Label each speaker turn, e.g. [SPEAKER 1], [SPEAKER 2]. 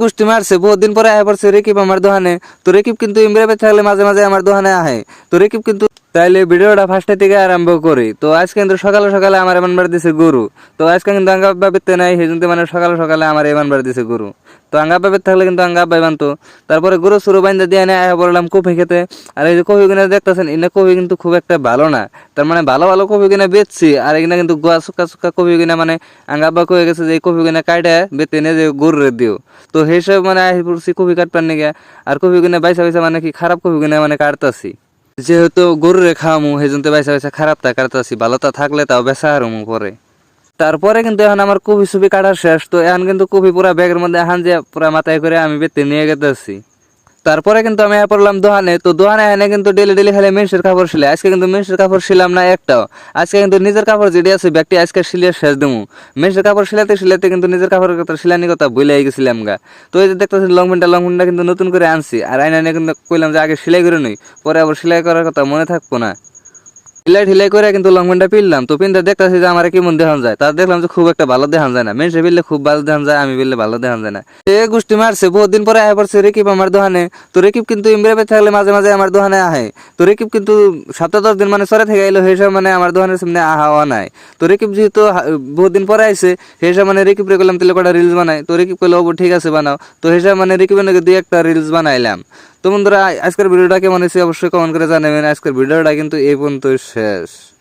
[SPEAKER 1] গোষ্ঠী মারছে বহুত দিন পরে আয় পড়ছে রেকিব আমার দোকানে। তো রেকিব কিন্তু ইমরাবে থাকলে মাঝে মাঝে আমার দোকানে আহে। তো রেকিব কিন্তু তাইলে ভিডিওটা ফার্স্টে থেকে আরম্ভ করি। তো আজকে কিন্তু সকালে সকালে আমার এমন বার দিছে গরু। তো আজকে কিন্তু আঙ্গা আব্বা বেতে নাই, সেজন্য মানে সকালে সকালে আমার এমন বার দিছে গরু। তো আঙ্গা আব্বা বেতে থাকলে কিন্তু আঙ্গা আব্বাই বানতো। তারপরে গরু সুরু বাইন্দা দিয়ে এনে আয়া বললাম কফি খেতে। আর এই যে কফি কিনে দেখতেছেন এনে কফি কিন্তু খুব একটা ভালো না। তার মানে ভালো ভালো কফি কিনে বেচছি, আর এখানে কিন্তু গোয়া সুকা সুকা কফি কিনে মানে আঙ্গা আব্বা কয়ে গেছে যে এই কফি কিনে কাটে বেতে এনে যে গরুরে দিও। তো হিসেবে মানে আহি পড়ছি কফি কাটপার নিগে। আর কফি কিনে বাইসা বাইসা মানে কি খারাপ কফি কিনে মানে কাটতাছি, যেহেতু গরুরে খাওয়ামু সেজন্য বাইসা বাইসা খারাপটা কাটতাছি, ভালোটা থাকলে তাও বেচা হারমু পরে। তারপরে কিন্তু এখন আমার কফি সুপি কাটার শেষ। তো এখন কিন্তু কফি পুরা ব্যাগের মধ্যে এখন যে পুরা মাথায় করে আমি বেতে নিয়ে গেতেছি। তারপরে কিন্তু আমি পড়লাম দোকানে। তো দোকানে এনে কিন্তু ডেলি ডেলি খালি মেন্সের কাপড় সিলাই। আজকে কিন্তু মেন্সের কাপড় সিলাম না একটাও। আজকে কিন্তু নিজের কাপড় যেটি আছে ব্যাগটি আজকে সিলিয়ে শেষ দেবো। মেন্সের কাপড় সিলাতে সিলাতে কিন্তু নিজের কাপড়ের কথা সিলানি কথা ভুলে গেছিলাম গা। তো এই যে দেখতেছি লং প্যান্টটা কিন্তু নতুন করে আনছি, আর আইনা কিন্তু কইলাম যে আগে সেলাই করে নই, পরে আবার সেলাই করার কথা মনে থাকবো না। ঢিলাই ঢিলাই করে কিন্তু লং প্যান্টটা পিনলাম। তো পিনতে দেখতেছি যে আমার কেমন দেখান যায়। তার দেখলাম যে খুব একটা ভালো দেখান যায় না। মেনসে পিনলে খুব ভালো দেখান যায়, আমি পিনলে ভালো দেখান যায় না। এ গোষ্ঠী মারছে বহুত দিন পরে আয় পড়ছে রেকিব আমার দোকানে। তো রেকিব কিন্তু ইমরাবে থাকলে মাঝে মাঝে আমার দোকানে আহে। তো রেকিব কিন্তু 7-10 দিন মানে সরে থেকে এলো, সেই সব মানে আমার দোকানের সামনে আহাওয়া নাই। তো রেকিব যেহেতু বহুত দিন পরে আইছে, সেই সব মানে রেকিব রে করলাম তাহলে কটা রিলস বানাই। তো রেকিব কইলো ও ঠিক আছে বানাও। তো সেই সব মানে রেকিবের নাকি 2-1টা রিলস বানাইলাম। তো বন্ধুরা আজকের ভিডিওটা কেমন হয়েছে অবশ্যই কমেন্ট করে জানাবেন। আজকের ভিডিওটা কিন্তু এই পর্যন্ত শেষ।